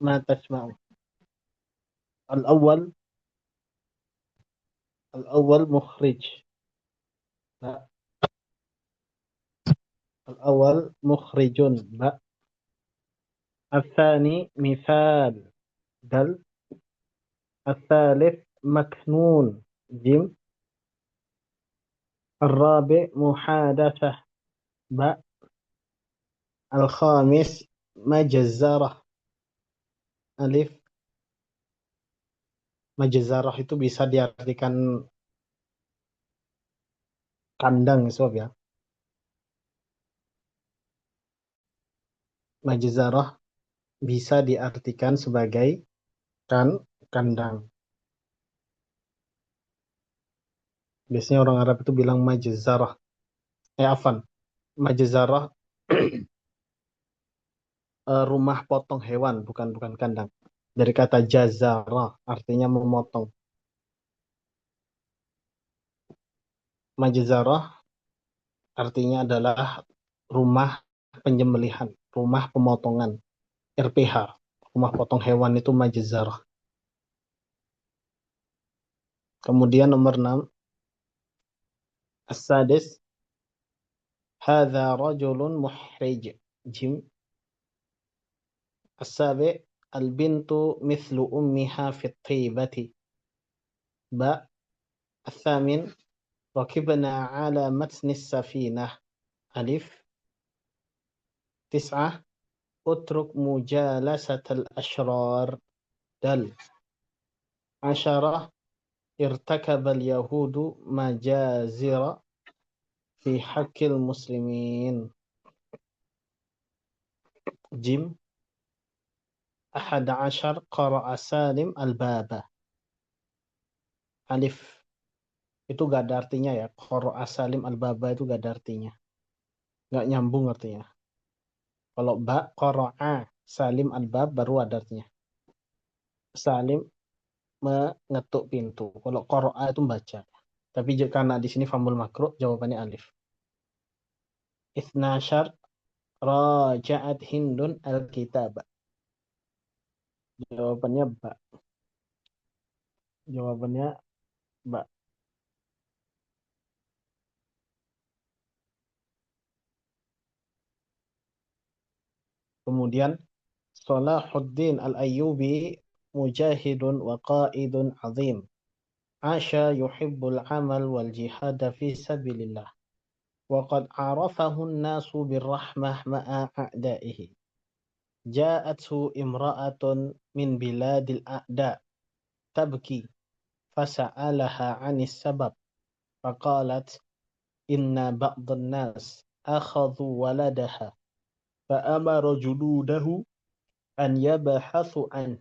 ما تسمع. الأول الأول مخرج. لا. الأول مخرج. لا. الثاني مثال. دل. الثالث مكنون. جيم. الرابع محادثة. باء. الخامس مجزرة. Alif. Majzarah itu bisa diartikan kandang sob ya. Majzarah bisa diartikan sebagai kandang. Biasanya orang Arab itu bilang majzarah. Afan. Majzarah rumah potong hewan, bukan bukan kandang. Dari kata jazarah, artinya memotong. Majzarah artinya adalah rumah penyembelihan, rumah pemotongan, RPH. Rumah potong hewan itu majzarah. Kemudian nomor 6, as-sadis, hadza rajulun muhrij. Jim. As-sabi, al-bintu mithlu ummiha fit tibati. Ba. Al-thamin, rakibna ala matnis safinah. Alif. Tis'ah, utruk mujalasatal ashrar. Dal. Asyarah, irtakabal yahudu majazira fi haqqil muslimin. Jim. Ahada asyar qara'a salim al-baba. Alif. Itu gak ada artinya ya. Qara'a salim al-baba itu gak ada artinya. Gak nyambung artinya. Kalau ba, qara'a salim al-bab baru ada artinya. Salim mengetuk pintu. Kalau qara'a itu membaca. Tapi karena di sini famul makruh, jawabannya alif. Ithnashar raja'at Hindun al-kitab. Jawabannya ba. Jawabannya ba. Kemudian Salahuddin al-Ayyubi mujahidun wa qaidun azim. Asha yuhibbul amal wal jihad fi sabilillah. Wa qad arafahu an-nasu birrahmah ma'a a'daihi. Ja'athu imra'atun min biladil a'da tabki fasa'alaha 'anis sabab. Faqalat inna ba'dhan nas akhadhu waladaha fa'amara juludahu an yabahathu an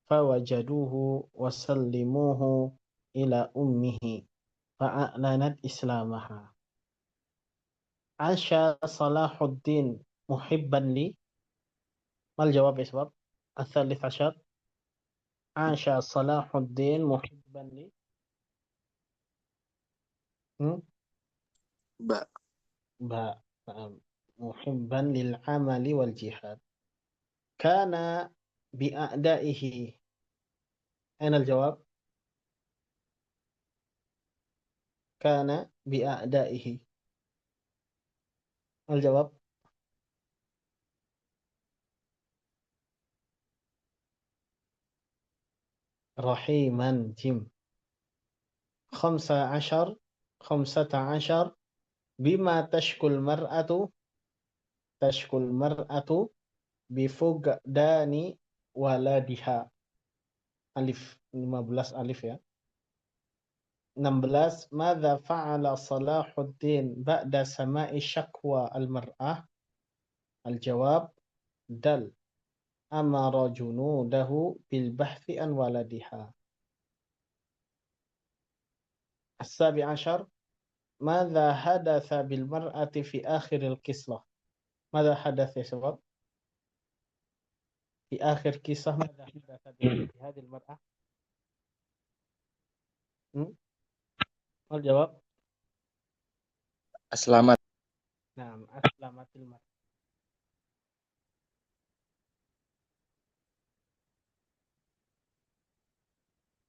fawajaduhu wasallimuhu ila ummihi fa'a'lanat islamaha. Asya Salahuddin muhibban li. Mal jawab ya sebab Al-Thalith Asyar. Asya Salahuddin muhibban li. Hmm? Ba. Ba. Muhibban lil amali wal jihad. Kana bi'a'daihi. Aina al-jawab? Kana bi'a'daihi. Al-jawab? Rahiman. Jim. Khamsa ashar. Khamsata ashar. Bima tashkul mar'atu. Tashkul mar'atu bifugdani waladiha. Alif. 15 alif ya. 16. Madza fa'ala Salahuddin ba'da sama'i syakwa al-mar'ah? Al-jawab dal. Amara junudahu bil bahthi an waladiha. As-sabi ashar. Madza hadatha bil mar'ati fi akhiril qislah? Madza hadatha ya syabab? Fi akhir kisah madza hadatha bi hadhil mar'ah? Al-jawab? Aslamat. Naam, aslamatil mar'ah.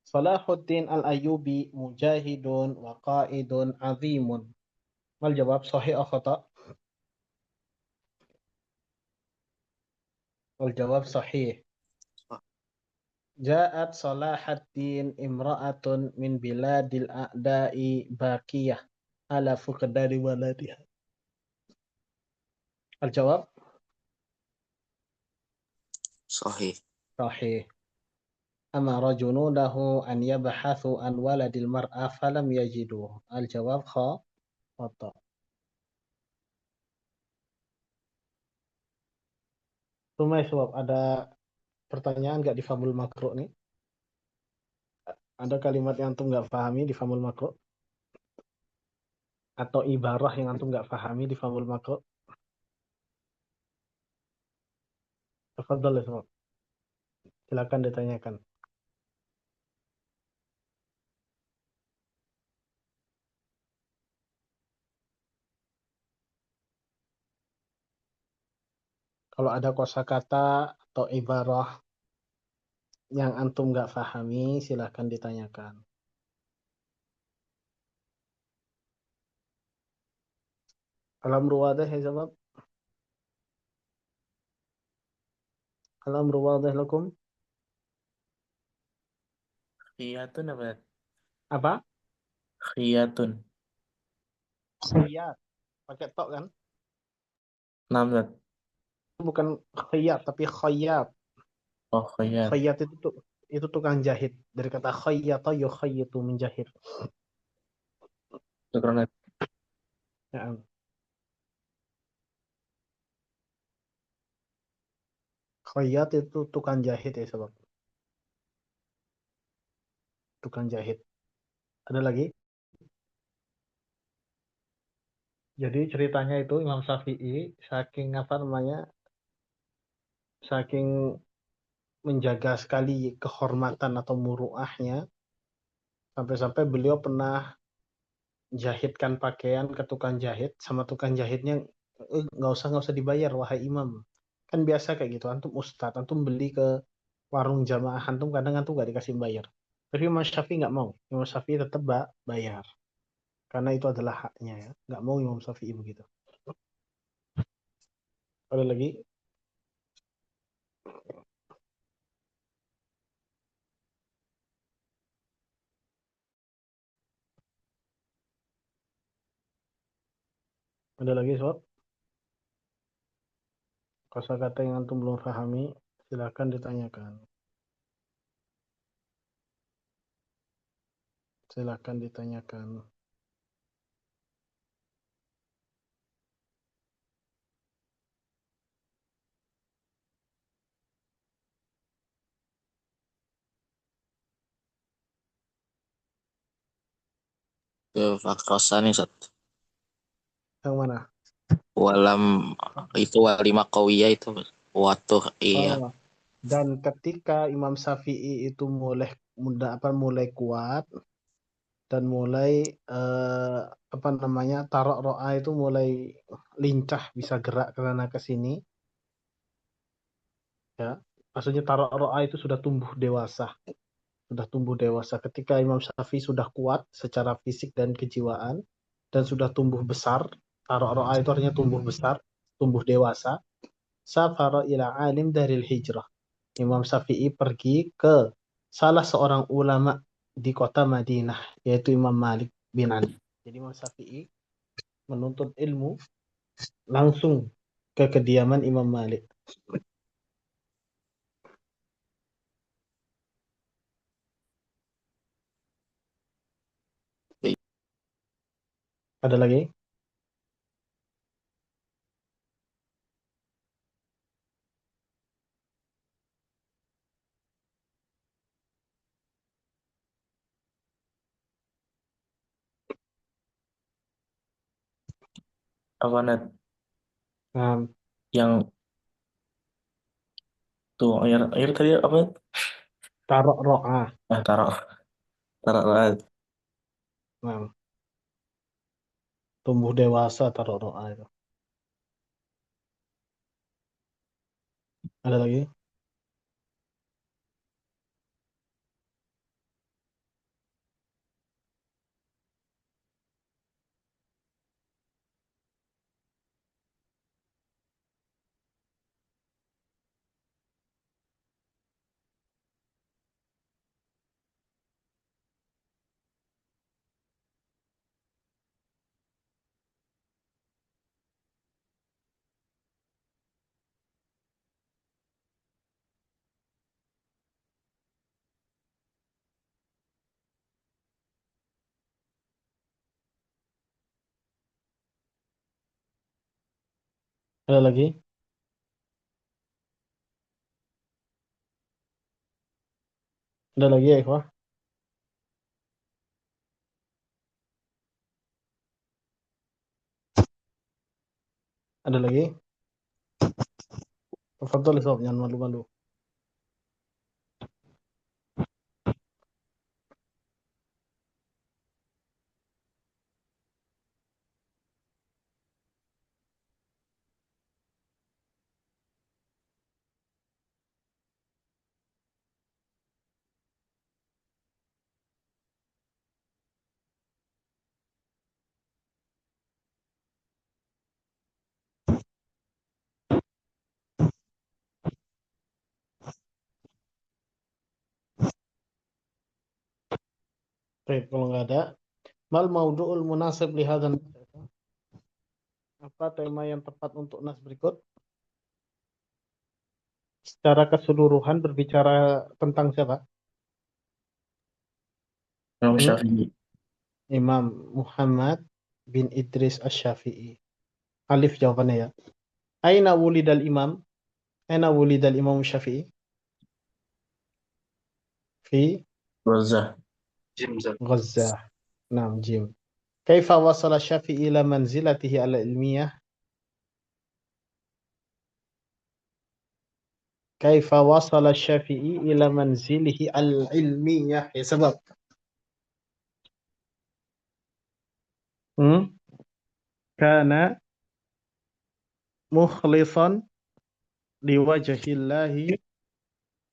Salahuddin al-Ayyubi mujahidun wa qaidun azimun. Mal jawab sahih atau khata? Wal jawab sahih. Ja'at Salahuddin imra'atun min biladil a'da'i baqiyah ala fuqdani waladiha. Al jawab Sahih. sahih. Amara junudahu an yabhathu an waladil mar'a falam yajiduhu. Al jawab khata. Tumai sebab ada pertanyaan nggak di Famul Makro nih? Ada kalimat yang antum nggak pahami di Famul Makro? Atau ibarah yang antum nggak pahami di Famul Makro? Tafadhol ya sebab. Silakan ditanyakan. Kalau ada kosakata atau ibarah yang antum nggak pahami, silakan ditanyakan. Alam ruwadah ya sebab. Alam ruwadah lakum. Khiyatun apa? Apa? Khiyatun. Khiyat. Pakai tok kan? Namzat. Itu bukan khiyat, tapi khayat. Oh, khiyat. Khayat itu tukang jahit. Dari kata khayyata yukhayyitu menjahit. Syukran. Ya. Khayyat itu tukang jahit ya sebab. Tukang jahit. Ada lagi? Jadi ceritanya itu Imam Syafi'i saking apa namanya? Saking menjaga sekali kehormatan atau muruahnya sampai-sampai beliau pernah jahitkan pakaian ke tukang jahit sama tukang jahitnya nggak usah dibayar wahai imam, kan biasa kayak gitu, antum ustad antum beli ke warung jamaah antum kadang antum nggak dikasih bayar, tapi Imam Syafi'i nggak mau. Imam Syafi'i tetap bayar karena itu adalah haknya ya, nggak mau Imam Syafi'i begitu. Ada lagi? Ada lagi sob? Kosakata yang antum belum pahami silakan ditanyakan. Silakan ditanyakan. Ke Fakrosa nih, Sat. Yang mana? Walam itu walimah kawiyah itu. Watuh, iya. Oh, dan ketika Imam Syafi'i itu mulai kuat dan mulai apa namanya tarok ro'a itu mulai lincah bisa gerak ke sana ke sini ya, maksudnya tarok ro'a itu sudah tumbuh dewasa ketika Imam Syafi'i sudah kuat secara fisik dan kejiwaan dan sudah tumbuh besar. Tarok ro'a itu artinya tumbuh besar, tumbuh dewasa. Safara ila alim daril hijrah, Imam Syafi'i pergi ke salah seorang ulama di kota Madinah, yaitu Imam Malik bin Anas. Jadi Imam Syafi'i menuntut ilmu langsung ke kediaman Imam Malik. Ada lagi? Apa, Nat? Nah, Yang tuh air tadi apa? tarok ro'ah. Ah, taruh. Taruh. Nah, tumbuh dewasa tarok ro'ah itu. Ada lagi? Ada lagi? Ada lagi ya, ikhwah? Ada lagi? Tafadhol, sob, jangan malu-malu. Baik, kalau nggak ada, mal maudu'ul munasib li hadzal. Apa tema yang tepat untuk nas berikut? Secara keseluruhan berbicara tentang siapa? Imam Hmm? Syafi'i. Imam Muhammad bin Idris Asy-Syafi'i. Alif jawabannya ya. Aina wulidal imam? Aina wulidal imam Syafi'i? Fi Razah. Gazzah. Naam, jim. Kaifa wasala Syafi'i ila manzilatihi al-ilmiyah? Kaifa wasala Syafi'i ila manzilihi al-ilmiyah? Ya, sebab. Hmm? Kana mukhlisan liwajhillahi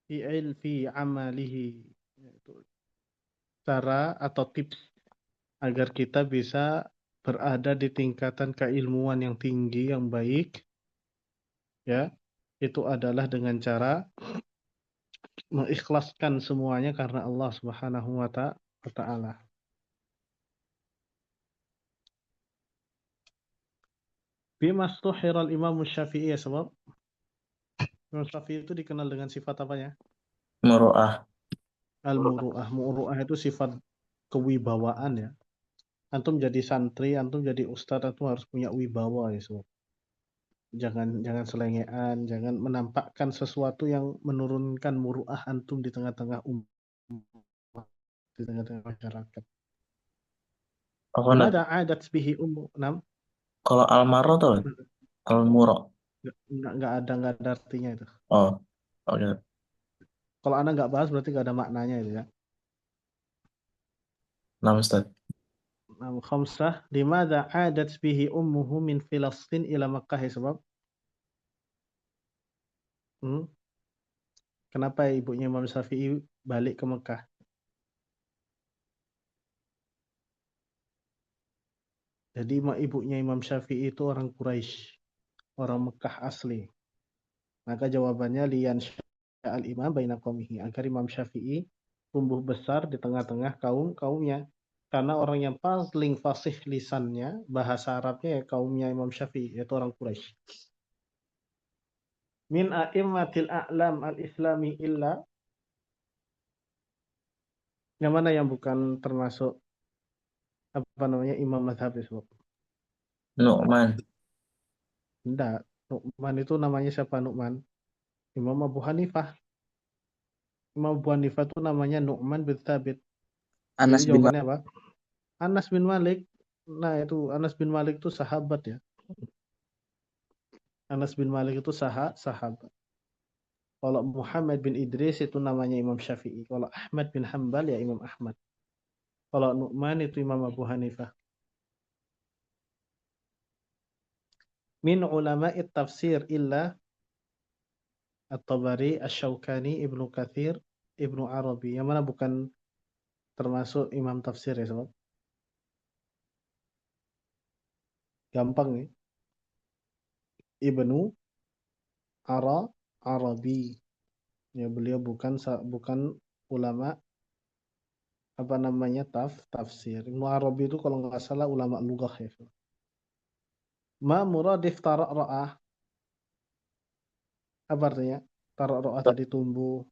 fi amalihi. Itu cara atau tips agar kita bisa berada di tingkatan keilmuan yang tinggi, yang baik, ya, itu adalah dengan cara mengikhlaskan semuanya karena Allah Subhanahu wa Ta'ala. Bima stuhiral Imam Syafi'i, ya, sebab Imam Syafi'i itu dikenal dengan sifat apanya? Muru'ah. Al-muru'ah. Muru'ah itu sifat kewibawaan, ya. Antum jadi santri, antum jadi ustadz, antum harus punya wibawa, ya, sebab. Jangan jangan selengean, jangan menampakkan sesuatu yang menurunkan muru'ah antum di tengah-tengah umat, di tengah-tengah masyarakat. Apa Nat? Limada adat bihi ummu nam? Kalau Al-Marra tuh Al-Murra. Nggak ada artinya itu. Oh, oke. Kalau anda nggak bahas berarti nggak ada maknanya itu, ya. Nama Ustaz. Nam khamsah, limada adat bihi ummuhu min Filastin ila Makkah, ya, sebab hmm? Kenapa ibunya Imam Syafi'i balik ke Mekah? Jadi ibunya Imam Syafi'i itu orang Quraisy, orang Mekah asli. Maka jawabannya lian al imam baina qaumihi, agar Imam Syafi'i tumbuh besar di tengah-tengah kaumnya. Karena orang yang paling fasih lisannya, bahasa Arabnya, ya kaumnya Imam Syafi'i, yaitu orang Quraisy. Min a'immatil a'lam al-islami illa, yang mana yang bukan termasuk apa namanya imam mazhab itu? Nu'man. Enggak. Nu'man itu namanya siapa? Nu'man? Imam Abu Hanifah. Imam Abu Hanifah itu namanya Nu'man bin Thabit. Jadi Anas bin jawabannya Malik. apa? Anas bin Malik. Nah, itu Anas bin Malik itu sahabat, ya. Anas bin Malik itu sahabat. Kalau Muhammad bin Idris itu namanya Imam Syafi'i. Kalau Ahmad bin Hambal, ya Imam Ahmad. Kalau Nu'man itu Imam Abu Hanifah. Min ulama'i tafsir illa At-Tabari, Asy-Syaukani, Ibnu Katsir, Ibnu Arabi. Yang mana bukan termasuk imam tafsir, ya, sobat? Gampang nih. Ibnu Arabi. Ya, beliau bukan ulama apa namanya tafsir. Ibnu Arabi itu kalau nggak salah ulama lughah, ya. Ma muradif tara'ra'ah, apa artinya? Tara'ra'ah tadi tumbuh,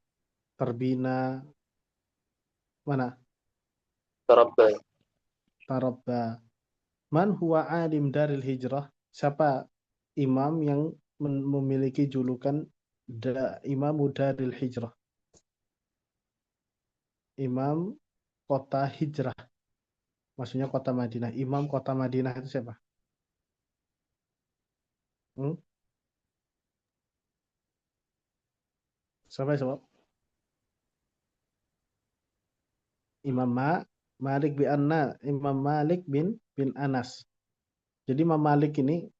terbina, mana? Tarabba. Tarabba. Man huwa alim daril hijrah? Siapa imam yang memiliki julukan Imamu Daril Hijrah, imam kota hijrah, maksudnya kota Madinah. Imam kota Madinah itu siapa? Hmm? Siapa ya, Imam Malik bin Imam Malik bin Anas. Jadi Imam Malik ini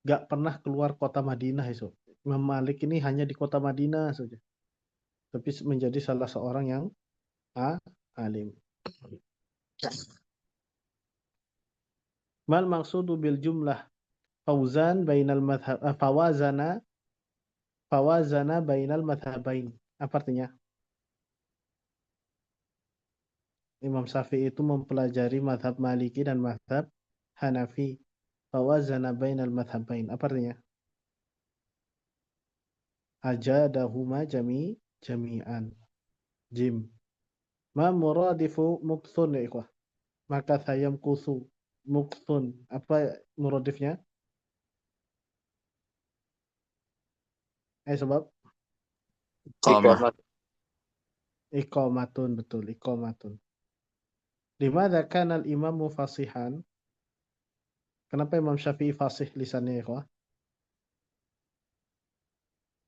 gak pernah keluar kota Madinah itu. Imam Malik ini hanya di kota Madinah saja. Tapi menjadi salah seorang yang alim. Mal maqsudu bil jumlah fauzan bainal madhab fawazana bainal madhabain. Apa artinya? Imam Syafi'i itu mempelajari madhab Maliki dan madhab Hanafi. Fawazana bainal madhabain. Apa artinya? Ajadahuma jami'an. Jim. Ma muradifu mukthun ya ikhwah. Maka sayam kusu. Mukthun. Apa muradifnya? Sebab Qamah. Iqamat. iqamatun. Betul. Iqamatun. Dimana kanal imamu fasihan? Kenapa Imam Syafi'i fasih lisannya ya ikhwah?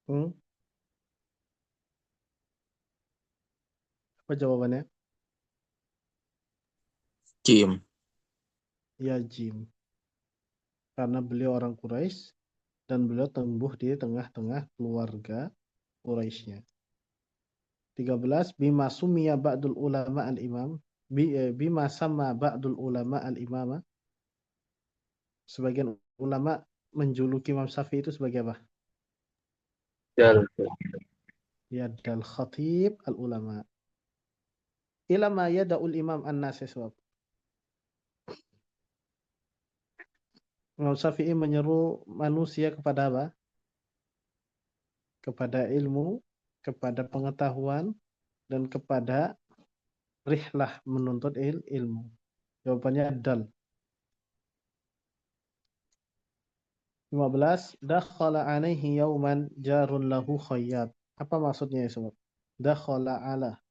Hmm? Apa jawabannya? Jim. Ya Jim. Karena beliau orang Quraisy dan beliau tumbuh di tengah-tengah keluarga Quraisynya. 13. Bima sumiya ba'dul ulama al-imam. Bima sama ba'dul ulama al-imama. Sebagian ulama menjuluki Imam Syafi'i itu sebagai apa? Dal. Ya dal khatib al-ulama. Ilama yada'ul imam an-nas sebab. Imam Syafi'i menyeru manusia kepada apa? Kepada ilmu, kepada pengetahuan, dan kepada rihlah menuntut ilmu. Jawabannya dal. 15. Dakhala alaihi yauman jarun lahu khayyat. Apa maksudnya ya sobat? Dakhala ala.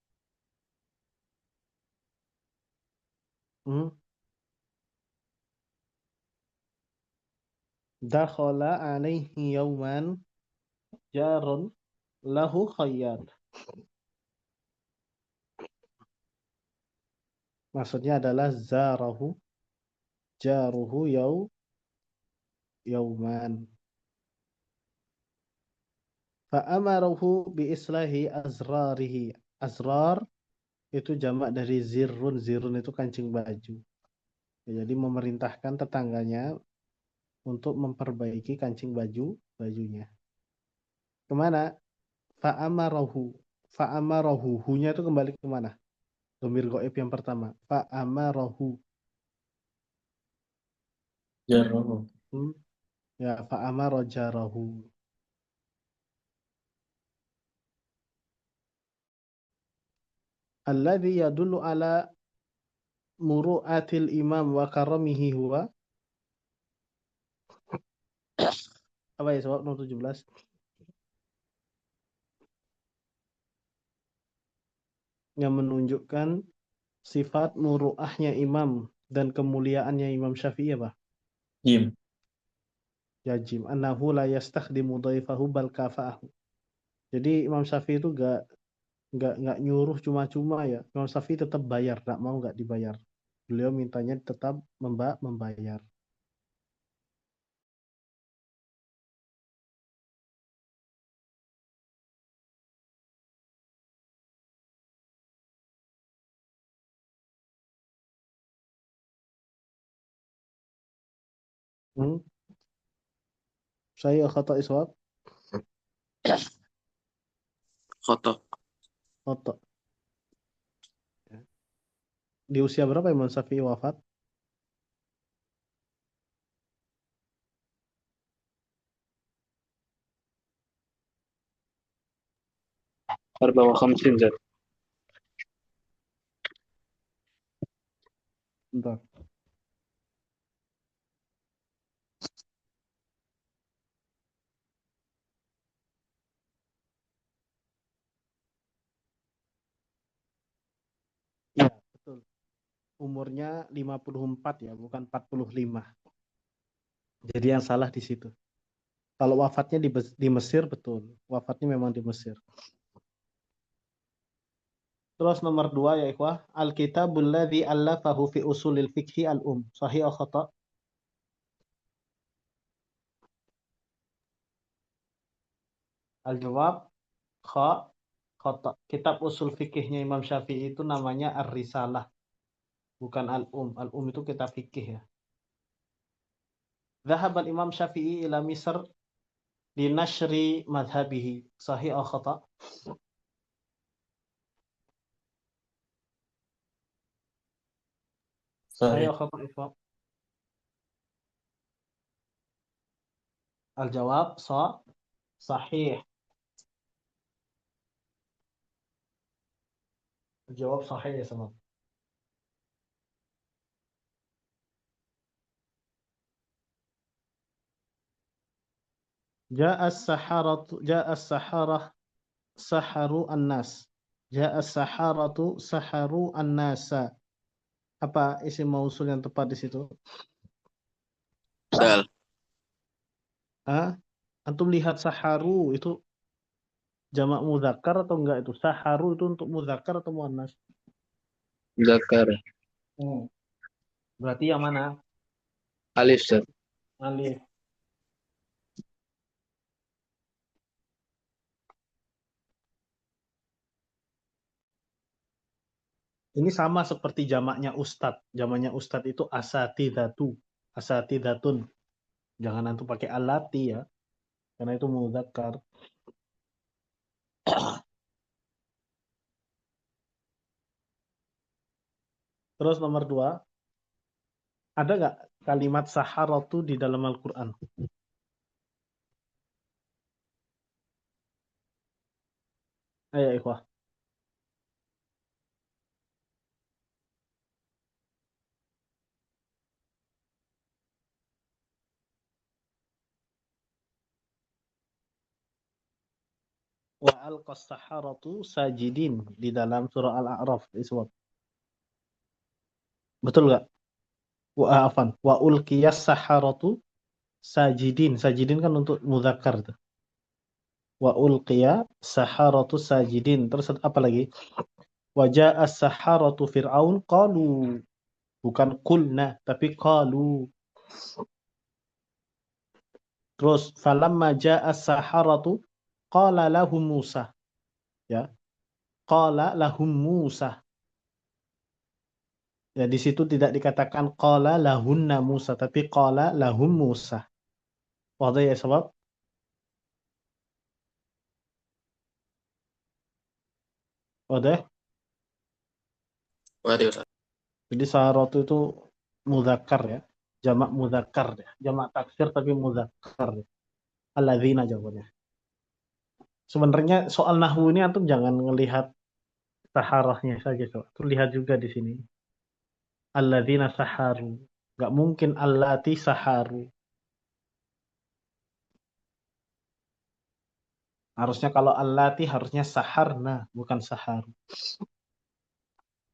Hmm? Dakhala alaihi yauman jarun lahu khayyat. Maksudnya adalah zarahu jaruhu yauman. Fa'amarahu bi islahi azrarihi. Azrar itu jamak dari zirrun. Zirrun itu kancing baju. Ya, jadi memerintahkan tetangganya untuk memperbaiki kancing bajunya. Kemana? Fa'amarahu. Fa'amarahu. Hunya itu kembali kemana? Dhamir ghaib yang pertama. Fa'amarahu. Jarroh. Hmm? Ya, fa'amara jarahu. Alladhi yadullu ala muru'atil imam wa karamihi huwa. Apa ya soal nomor 17? Yang menunjukkan sifat muru'ahnya imam dan kemuliaannya Imam Syafi'i apa? Jim. Yajim. Annahu la yastakhdimu dhaifahu bal kafa'ahu. Jadi Imam Syafi'i itu nggak nyuruh cuma-cuma ya. Imam Syafi'i tetap bayar, nggak mau nggak dibayar. Beliau mintanya tetap membayar. Hmm? Saya khata iswab, Khotob. khata. Di usia berapa Imam Syafi'i wafat? أربعة وخمسين زاد. Bentar. Betul. Umurnya 54 ya, bukan 45. Jadi yang salah di situ. Kalau wafatnya di Mesir, betul. Wafatnya memang di Mesir. Terus nomor 2 ya ikhwah. Al-kitabul ladzi allafahu fi usulil fiqhi al-um. Sahih atau khata? Al-jawab khata. Kitab usul fikihnya Imam Syafi'i itu namanya Ar-Risalah. Bukan Al-Um. Al-Um itu kitab fikih ya. Dhahab Imam Syafi'i ila Misr li nashri madhabihi. Sahih atau khata? Sahih Sahih. atau khata ikhwah? Al-jawab sahih. Jawab sahih ya sama. Ja'a as-saharah saharu an-nas. Ja'a as-saharatu saharu an-nasa. Apa isim mausul yang tepat di situ? Dal. Ah, antum lihat saharu itu jamak mudzakkar atau enggak itu? Saharu itu untuk mudzakkar atau muannas? Zakar. Berarti yang mana? Alif, Zat. Alif. Ini sama seperti jamaknya ustad. Jamaknya ustad itu asatidatu, asatidatun. Jangan antum pakai alati ya, karena itu mudzakkar. Terus nomor 2, ada nggak kalimat saharatu di dalam Al-Quran? Ayo ikhwah. Wa alqas saharatu sajidin di dalam surah Al-A'raf disebut. Betul nggak? Afan. Wa ulqiyas saharatu sajidin. Sajidin kan untuk mudzakkar tuh. Wa ulqiya saharatu sajidin. Terus apa lagi? Wa ja'a saharatu fir'aun qalu. Bukan qulna tapi qalu. Terus falamma ja'a saharatu qala lahum Musa. Ya. Qala lahum Musa. Ya, di situ tidak dikatakan qala lahunna Musa, tapi qala lahum Musa. Wadah ya sebab? Wadah? Waduh, Ustaz. Jadi saharatu itu mudzakkar ya. Jamak mudzakkar ya. Jamak taksir tapi mudzakkar ya. Alladzina jawabannya. Sebenarnya soal nahwu ini antum jangan ngelihat saharahnya saja, coba. Tuh lihat juga di sini. Alladzina saharu. Nggak mungkin allati saharu. Harusnya kalau allati harusnya saharna, bukan saharu.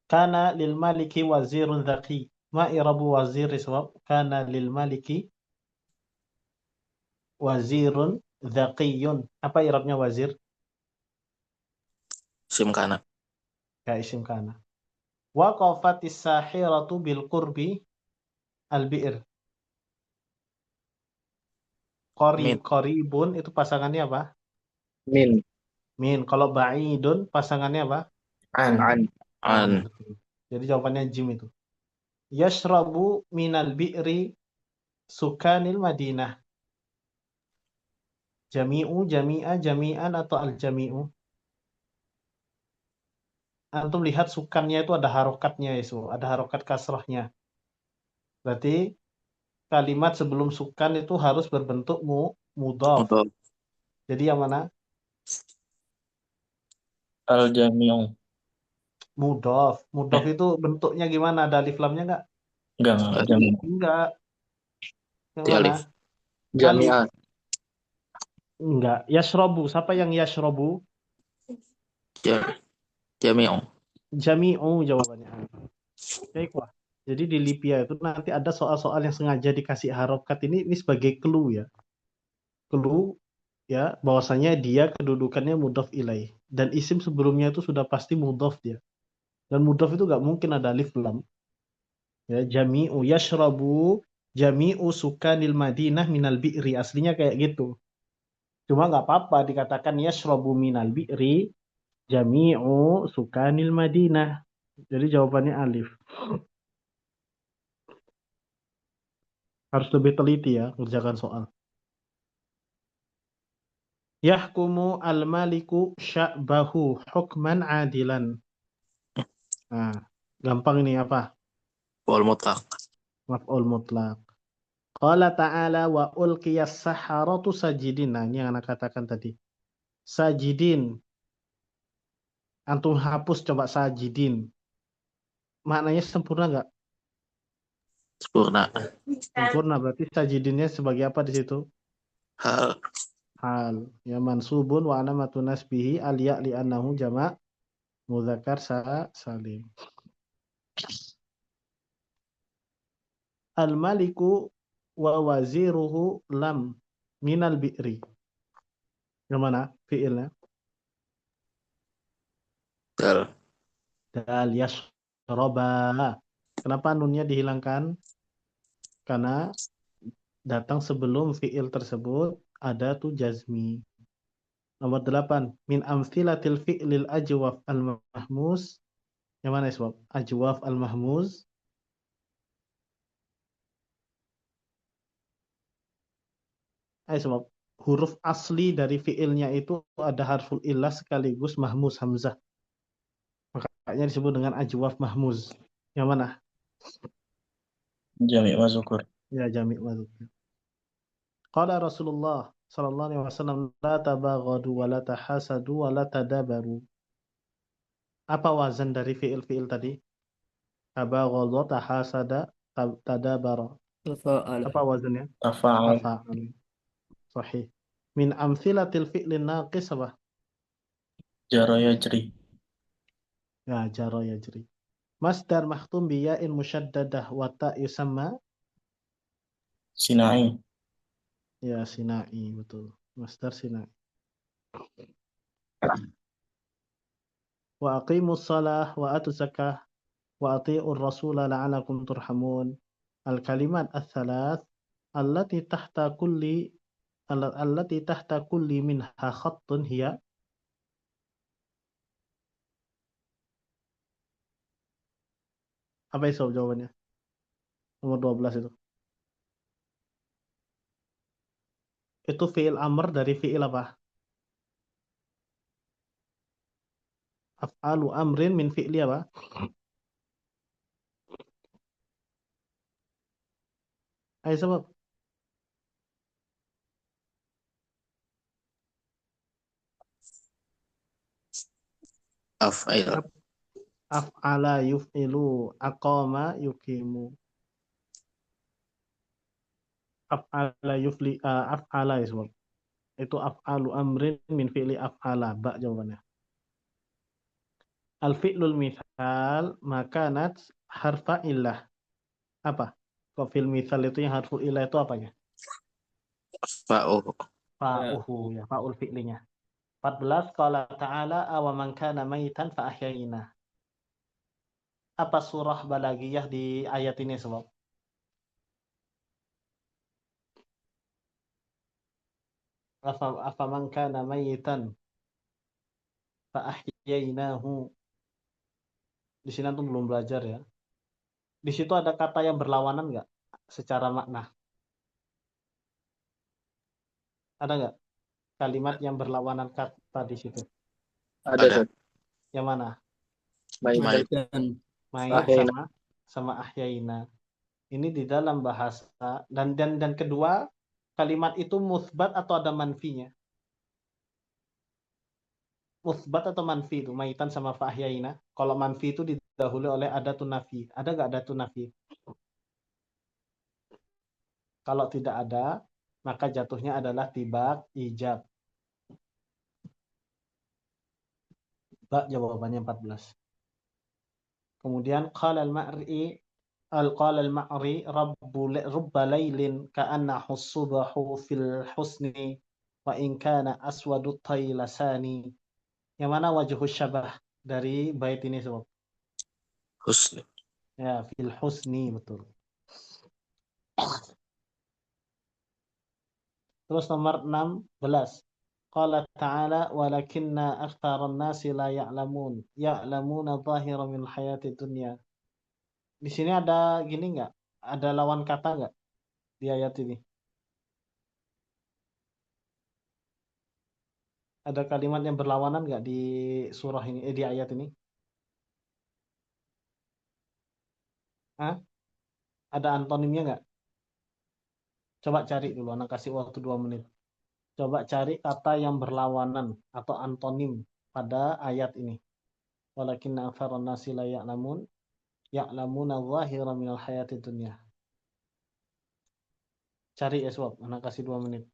Kana lil maliki wazirun dzaki. Ma irabu wazir sebab kana lil maliki wazirun dzakiyun. Apa irabnya wazir? Sim kana. Ya isim kana. Waqafatis sahiratu bil qurbi al bi'r. Min. Qaribun itu pasangannya apa? Min. Min. Kalau ba'idun pasangannya apa? An. An. An. An. Betul. Jadi jawabannya jim itu. Yashrabu minal bi'ri sukanil Madinah. Jami'u, jami'a, jami'an atau al-jami'u. Antum lihat sukannya itu ada harokatnya itu. Ada harokat kasrahnya. Berarti kalimat sebelum sukan itu harus berbentuk mudhaf. Untuk Jadi yang mana? al-jami'u. Mudhaf. Mudhaf Eh, itu bentuknya gimana? Ada alif lamnya nggak? enggak al-jami'u. Enggak. Yang Di mana? alif. Alif. Jami'ah. Enggak. Yashrobu. Siapa yang yashrobu? Ja- Jami'u. Jami'u jawabannya. Ya, ikhwah. Jadi di Libya itu nanti ada soal-soal yang sengaja dikasih harokat ini sebagai clue ya. Clue ya bahwasanya dia kedudukannya mudhof ilaih dan isim sebelumnya itu sudah pasti mudhof dia. Dan mudhof itu nggak mungkin ada alif lam. Ya, jami'u yashrabu jami'u sukanil Madinah minal bi'ri aslinya kayak gitu. Cuma nggak apa-apa dikatakan yashrabu minal bi'ri jami'u sukanil Madinah. Jadi jawabannya alif. Harus lebih teliti ya kerjakan soal. Yahkumu al-maliku sya'bahu hukman adilan. Nah, gampang ini apa? Wal mutlak. Maf'ul mutlak. Qala ta'ala wa ulqiyas saharatu sajidin. Nah, ini yang anak katakan tadi. Sajidin. Antum hapus coba sajidin. Maknanya sempurna nggak? Sempurna. Sempurna berarti sajidinnya sebagai apa di situ? Hal. Hal. Ya mansubun wa alamatun nasbihi al-ya' li'annahu jama' mudzakkar salim. Al-maliku wa waziruhu lam minal bi'ri. Yang mana? Fi'ilnya. Dal. Dal yasroba. Kenapa nunnya dihilangkan? Karena datang sebelum fi'il tersebut ada tuh jazmi. Nomor 8. Min amthilatil fi'lil ajwaf al-mahmuz. Yang mana isbab? Ajwaf al-mahmuz. Sebab huruf asli dari fi'ilnya itu ada harful illah sekaligus mahmuz hamzah. Makanya disebut dengan ajwaf mahmuz. Yang mana? Jami' wa zukur. Ya jami' wadud. Qala Rasulullah sallallahu alaihi wasallam la tabaghadu wa la tahasadu wa la tadabaru. Apa wazan dari fi'il-fi'il tadi? Tabaghadha, tahasada, tadabara. Tafa'ala. Apa wazannya? Tafa'al. Tafa'al. Sahih. Min amthilatil fi'lin naqis apa? Jara yajri. Ya, jara yajri. Masdar mahtum biya'in musyaddadah wa ta' yusamma. Sinai. Ya, sinai, betul. Masdar sinai. Wa aqimus salah wa atu zakah wa ati'ur rasula la'alakum turhamun. Al-kalimat ats-tsalath allati tahta kulli allati tahta kulli minha khattun hiya. Apa itu jawabannya? Nomor 12 itu. Itu fi'il amr dari fi'il apa? Af'alu amrin min fi'li apa? Ayo sebab. Af'il. Af'ala yuf'ilu aqama yuqimu. Af'ala yufli af'ala ya sebab. Itu af'alu amrin min fi'li af'ala. Ba jawabannya. Al-fi'lul mithal makanat harfa illah. Apa? Kok fi'il mithal itu yang harfu illah itu apanya? Fa'uh. Fa'uhu ya, fa'ul fi'linya. 14 qala ta'ala aw man kana maitan fa ahyayna. Apa surah balagiyah di ayat ini sebab? Afa man kana maitan fa ahyaynahu. Di sini antum belum belajar ya. Di situ ada kata yang berlawanan nggak secara makna? Ada nggak kalimat yang berlawanan kata di situ? Ada, Ada. Ustaz. Yang mana? Maitan. Maitan. Mait Ahyayna. sama ahyaina. Ini di dalam bahasa dan kedua kalimat itu musbat atau ada manfinya? Musbat atau manfi itu maitan sama fahyaina. Kalau manfi itu didahului oleh adatun nafi. Ada nggak adatun nafi? Kalau tidak ada, maka jatuhnya adalah tibak ijab. Bak jawabannya 14. Kemudian qala al-Ma'ri rubba laylin ka'annahu as-subhu fil husni wa in kana aswadu taylasani. Yang mana wajhus syabah dari bait ini sob? Husni. Ya, fil husni, betul. Terus nomor 16. Qala ta'ala walakinna aktsaran nasi la ya'lamun ya'lamuna dhahiran min hayati dunya. Di sini ada gini nggak? Ada lawan kata nggak di ayat ini? Ada kalimat yang berlawanan nggak di surah ini, di ayat ini? Hah? Ada antonimnya nggak? Coba cari dulu, anak kasih waktu 2 menit. Coba cari kata yang berlawanan atau antonim pada ayat ini. Walakinna aktsaran nasi la ya'lamun ya'lamuna dhahiran minal hayati dunya. Cari ya Swab, anak kasih 2 menit.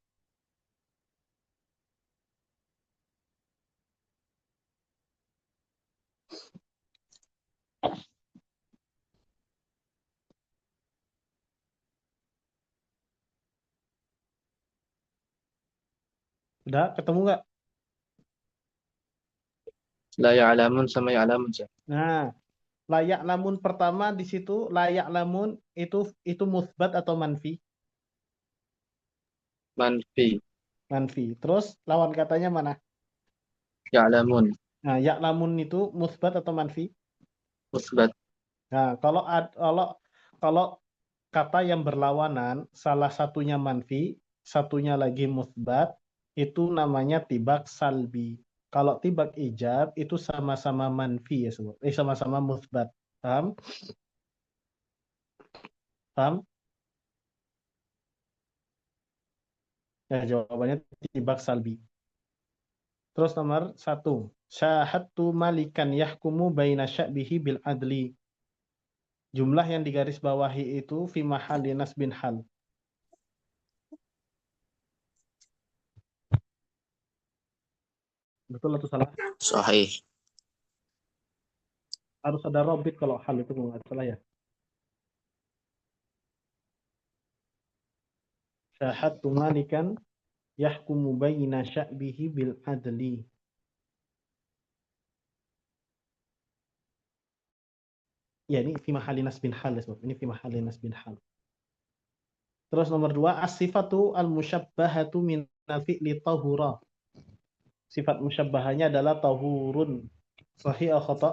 Udah ketemu nggak? La ya'lamun sama ya'lamun sih. Nah, layak lamun pertama di situ layak lamun itu musbat atau manfi? Manfi. Manfi. Terus lawan katanya mana? Ya'lamun. Nah, yak lamun itu musbat atau manfi? Musbat. Nah, kalau kata yang berlawanan salah satunya manfi, satunya lagi musbat, itu namanya tibak salbi. Kalau tibak ijab itu sama-sama manfi ya, Sobat. Sama-sama musbat. Paham? Paham? Ya, jawabannya tibak salbi. Terus nomor 1. Syahadtu malikan yahkumu baina sya'bihi bil adli. Jumlah yang digarisbawahi itu fi mahalli nasbin hal. Betul atau salah? Sahih. Harus ada robit kalau hal itu nggak salah ya. Syahadtu malikan yahkumu baina sya'bihi bil adli. Ya, ini fi mahalli nasbin hal ya, Sob. Ini fi mahalli nasbin hal. Terus nomor 2, as-sifatu al-musyabbahatu min fi'li tahura. Sifat musyabbahanya adalah tahurun. Sahih atau khata?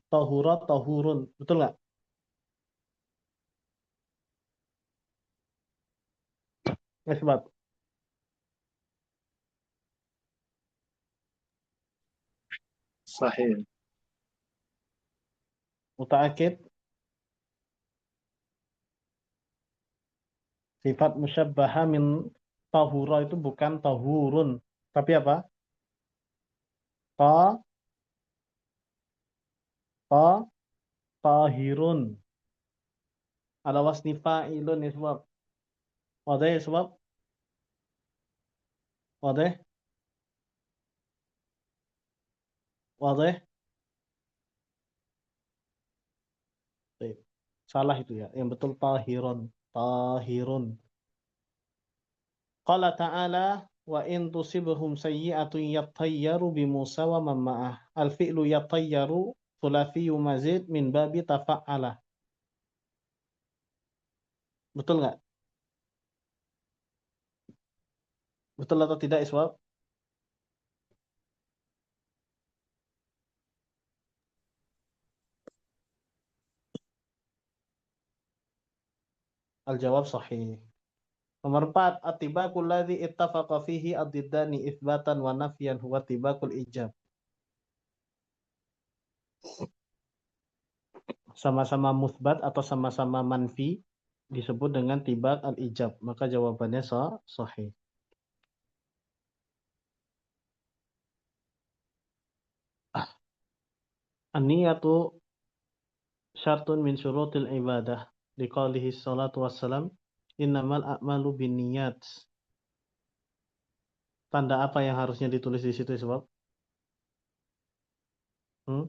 Tahura, tahurun. Betul nggak? Ya, sebab. Sahih. Muta'akid. Sifat musyabbaha min tahura itu bukan tahurun. Tapi apa? Ta, ta, tahirun. Ala wasni fa'ilun ya, sebab. Wadah ya, sebab. Wadah. Wadah. Baik. Salah itu ya. Yang betul tahirun. Tahirun. Qala ta'ala wa in tusibhum sayyi'atun yattayyaru bi Musa wa man ma'ah. Al-fi'lu yattayyaru thulathiyyu mazid min babi tafa'ala. Betul nggak? Betul atau tidak, Iswab? Al-jawab sahih. Nomor 4, at-tibaqul ladzi ittafaqa fihi ad-diddani itsbatan wa nafyan huwa tibaqul ijab. Sama-sama musbat atau sama-sama manfi disebut dengan tibaq al-ijab. Maka jawabannya sahih. An-niyatu syartun min syurutil ibadah. Liqaulihi salatu wassalam, innamal a'malu binniyat. Tanda apa yang harusnya ditulis di situ, sebab? Hmm?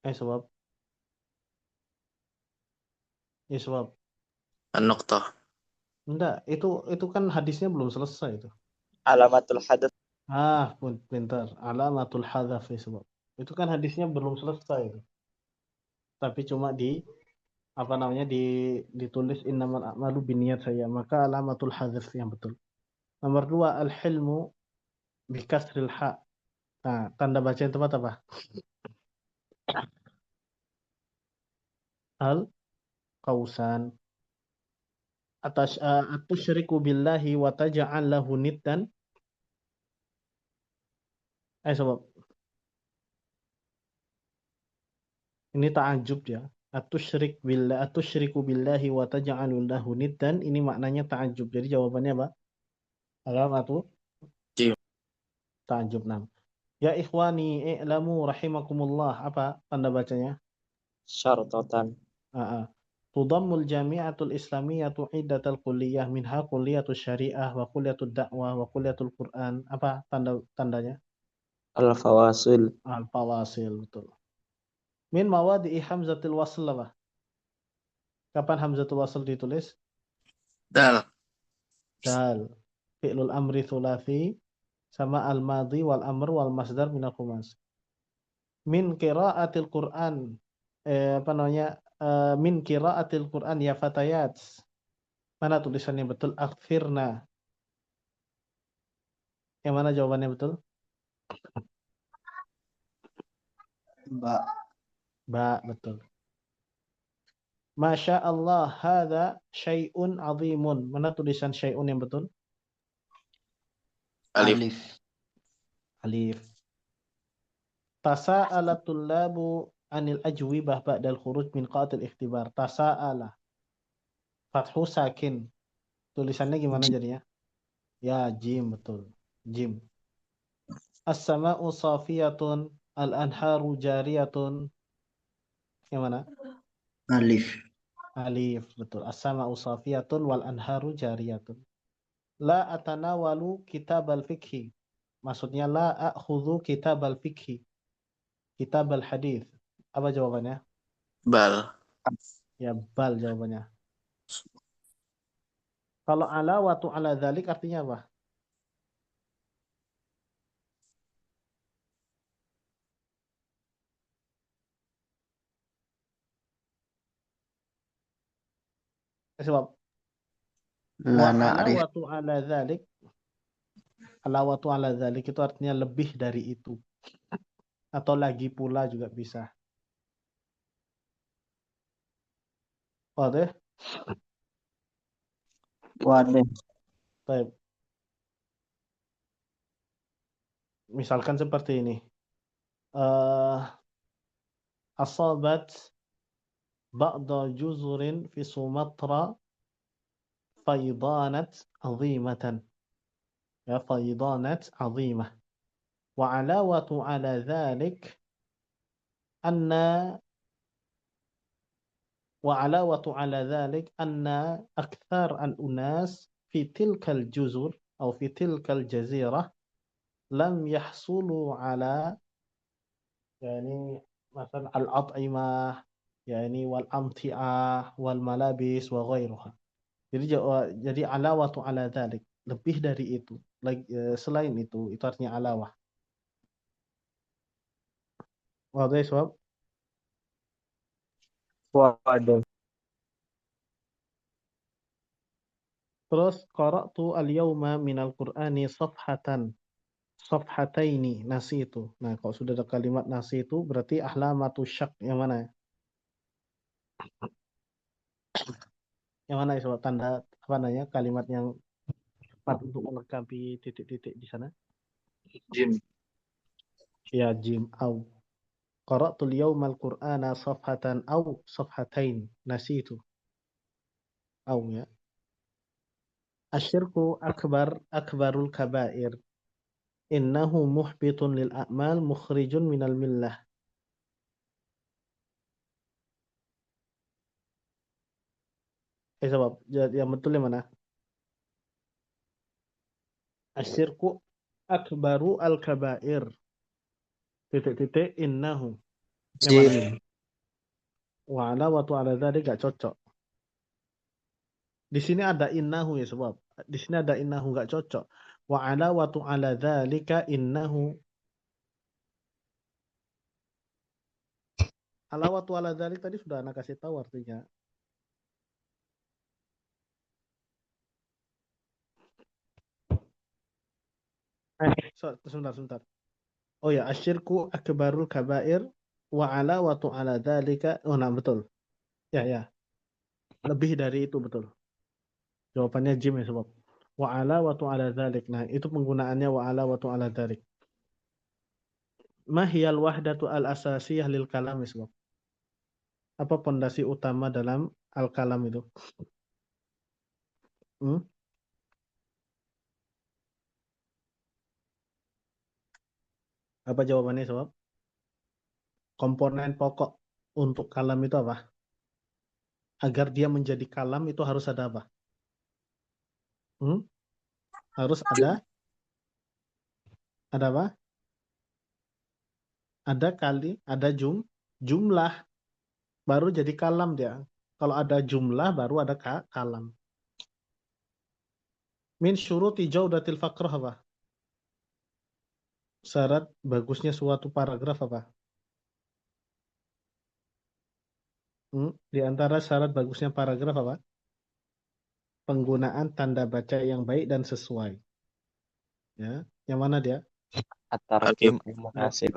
Sebab. Sebab. An-Nuqtah. Enggak, itu kan hadisnya belum selesai itu. Alamatul hadath. Pintar. Alamatul hadzaf sebab. Itu kan hadisnya belum selesai itu. Tapi cuma apa namanya ditulis innamal a'malu binniyat saya, maka alamatul hadzaf yang betul. Nomor 2, al-hilmu bikasril ha. Nah, tanda baca yang tepat apa? Al kausan. Atusyriku billahi wa taj'al lahu niddan. Sebab ini ta'ajub ya. Atusyriku billahi wa taj'alu lahu niddan, ini maknanya ta'ajub. Jadi jawabannya apa? Alamatu Jim. ta'ajub. Nah. Ya ikhwani i'lamu rahimakumullah. Apa tanda bacanya? Syartatan. Tudammul jami'atul islamiyatu iddatal kulliyah minha kulliyatul syariah wa kulliyatul dakwah wa kulliyatul Qur'an. Apa tandanya? Al-fawasil. Al-fawasil, betul. Min mawadi'i hamzatil wasl apa? Kapan hamzatul wasl ditulis? Dal. Dal. Fi'lul amri thulathi sama al-madhi wal amr wal masdar minal khumas. Min qiraatil Qur'an. Apa namanya? Min qiraatil Qur'an ya fatayat. Mana tulisannya betul? Akhfirna. Yang mana jawabannya betul? Ba, betul. Masya Allah, hadza syai'un azimun. Mana tulisan syai'un yang betul? Alif. Alif. Tasa'ala tullabu anil ajwibah ba'dal khuruj min qatil ikhtibar. Tasa'ala. Fathu sakin. Tulisannya gimana jadinya? Ya, jim, betul. Jim. As-sama'u safiyatun. Al-anharu jariyatun. Yang mana? Alif. Alif, betul. As-sama'u safiyatun wal anharu jariyatun. La atanawalu kitab al-fikhi. Maksudnya la akhudhu kitab al-fikhi. Kitab al-hadith. Apa jawabannya? Bal. Ya, bal jawabannya. Kalau ala watu ala dzalik artinya apa? Sebab wa La ala na'rif. watu ala dzalik, ala watu ala dzalik itu artinya lebih dari itu. Atau lagi pula juga bisa. Wadah? Wadah. Baik. Misalkan seperti ini. Asabat ba'da juzurin fi Sumatra faydanat azimatan. Ya, faydanat azimah. Wa alawatu ala dhalik anna wa alawatu ala dhalik anna akthar al-unas fi tilkal juzur atau fi tilkal jazirah lam yahsulu ala yani مثلا الأطعمة يعني والأمتعة والملابس وغيرها. Jadi alawatu ala dhalik, lebih dari itu. Selain itu artinya alawah. Wadah sebab Wadah. terus qara'tu al-yawma minal Qur'ani safhataini nasitu. Nah, kalau sudah ada kalimat nasitu berarti ahlamatu syak yang mana? Yang mana ya sebab tanda apa namanya kalimat yang tepat untuk melengkapi titik-titik di sana? Jim. Ya, jim au. Qara'tu al-yawma al-Qur'ana safhatan au safhatain nasitu. Au ya. Asyirku akbarul kabair. Innahu muhbitun lil a'mal mukhrijun minal millah. Sebab yang betul yang mana? Asyirku akbaru al-kabair. titik-titik innahu. Yang mana? Jim. Wa ala wa tu ala dzalik gak cocok. Di sini ada innahu ya sebab. Di sini ada innahu gak cocok. Wa ala wa tu ala dzalika innahu. Ala wa tu ala dzalik tadi sudah anak kasih tahu artinya. Sebentar. Oh ya, asyirku akbarul kabair wa ala wa tu ala dzalika. Oh, nah betul. Ya. Lebih dari itu betul. Jawabannya Jim ya sebab. Wa ala wa tu ala dzalik. Nah, itu penggunaannya wa ala wa tu ala dzalik. Ma hiyal wahdatu al-asasiyah lil kalam ya sebab. Apa pondasi utama dalam al-kalam itu? Hmm? Apa jawabannya sebab? Komponen pokok untuk kalam itu apa? Agar dia menjadi kalam itu harus ada apa? Harus ada apa? Ada jumlah baru jadi kalam dia. Kalau ada jumlah baru ada kalam. Min syuruti jaudatil faqrah apa? Syarat bagusnya suatu paragraf apa? Di antara syarat bagusnya paragraf apa? Penggunaan tanda baca yang baik dan sesuai. Ya, yang mana dia? At-tarkim al-munasib.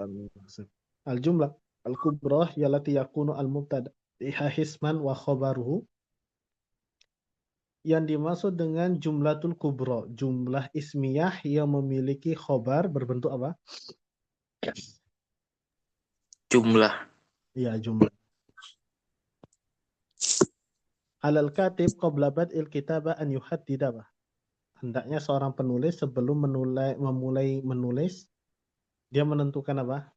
Al-jumlah al-kubrah yallati yakunu al-mubtada hisman wa khabaruhu. Yang dimaksud dengan jumlatul kubro, jumlah ismiyah yang memiliki khobar berbentuk apa? Jumlah. Iya, jumlah. Alal katib qabla bad'il kitabah an yuhaddida. Hendaknya seorang penulis sebelum memulai menulis, dia menentukan apa?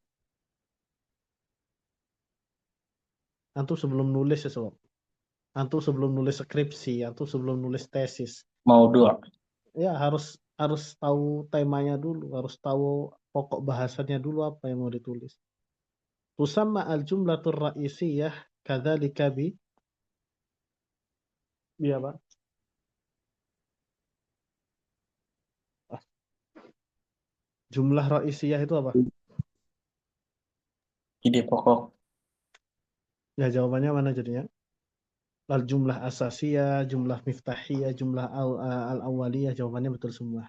Antum sebelum nulis sesuatu. Antum sebelum nulis skripsi, antum sebelum nulis tesis. Maudhu'. Ya, harus tahu temanya dulu, harus tahu pokok bahasannya dulu apa yang mau ditulis. Tusamma al-jumlatur ra'isiyah kadzalika bi apa? Jumlah ra'isiyah itu apa? Ide pokok. Ya, jawabannya mana jadinya? Jumlah asasiyah, jumlah miftahiyah, jumlah al-awwaliyah, jawabannya betul semua.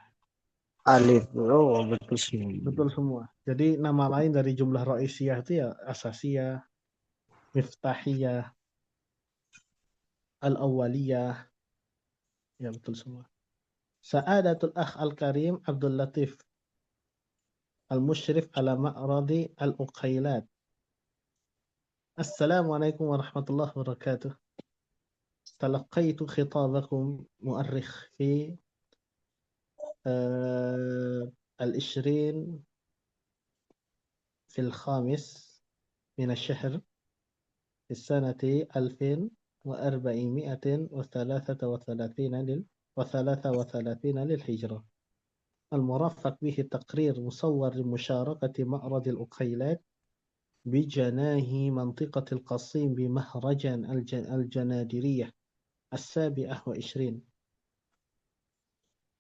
Alif. Oh, betul semua. Betul semua. Jadi nama lain dari jumlah ra'isiyah itu ya asasiyah, miftahiyah, al-awwaliyah. Ya, betul semua. Sa'adatul akh al-karim Abdul Latif al-musyrif ala ma'radi al-uqaylat. Assalamualaikum warahmatullahi wabarakatuh. تلقيت خطابكم مؤرخ في 20 في الخامس من الشهر في السنة 1433 للهجرة. المرافق به تقرير مصور لمشاركة معرض الأقيلات بجناه منطقة القصيم بمهرجان الجنادرية 27.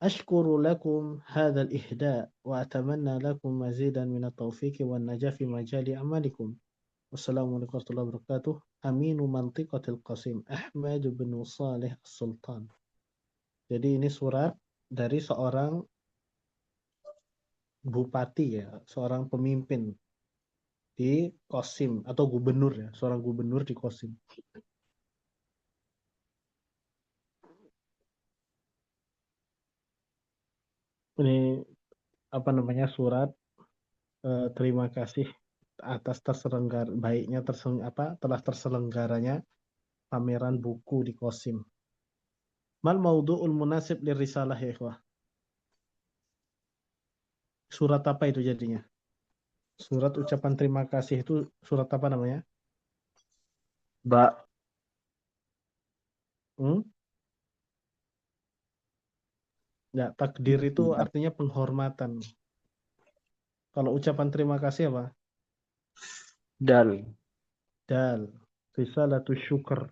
أشكر لكم هذا الإهداء وأتمنى لكم مزيدا من التوفيق والنجاح في مجال أعمالكم. والسلام عليكم ورحمة الله وبركاته. أمين منطقة القصيم أحمد بن صالح السلطان. Jadi ini surat dari seorang bupati ya, seorang pemimpin di Qasim atau gubernur ya, seorang gubernur di Qasim. Ini apa namanya surat terima kasih atas telah terselenggaranya pameran buku di Qasim. Mal maudhu'ul munasib lirisalah ya ikhwah. Surat apa itu jadinya? Surat ucapan terima kasih itu surat apa namanya? Ba. Ya, takdir itu artinya penghormatan. Kalau ucapan terima kasih apa? Dal. Dal. Risalatus syukur.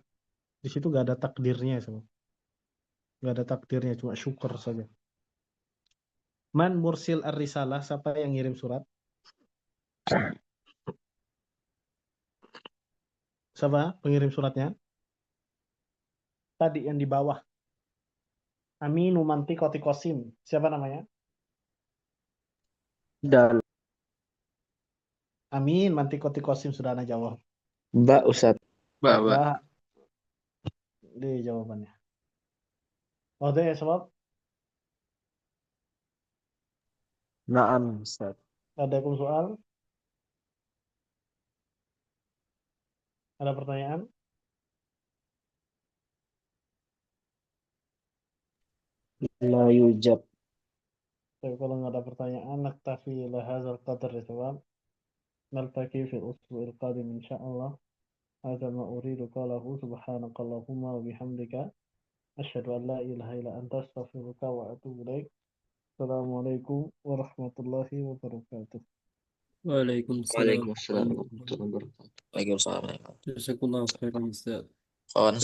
Di situ gak ada takdirnya semua. Gak ada takdirnya, cuma syukur saja. Man mursil ar-risalah, siapa yang ngirim surat? Siapa pengirim suratnya? Tadi yang di bawah. Aminu mantiqoti qasim. Siapa namanya? Dal. Amin mantiqoti qasim sudah ana jawab. Ba Ustaz. Ba. Ba. Di jawabannya. Oh, deh sebab Naam Ustaz. ada soal? Ada pertanyaan? La yujab. Tapi kalau nggak ada pertanyaan, naktafi ila hadzal qadar ya sebab. Naltaqi fil usbu'il qadim insyaallah. Hadza ma uridu qalahu subhanakallahumma wa bihamdika asyhadu an la ilaha illa anta astaghfiruka wa atubu ilaik. Assalamualaikum warahmatullahi wabarakatuh. Waalaikumsalam Waalaikumsalam warahmatullahi wabarakatuh. warahmatullahi wabarakatuh. Waalaikumsalam. Jazakallahu khairan Ustaz. Kawan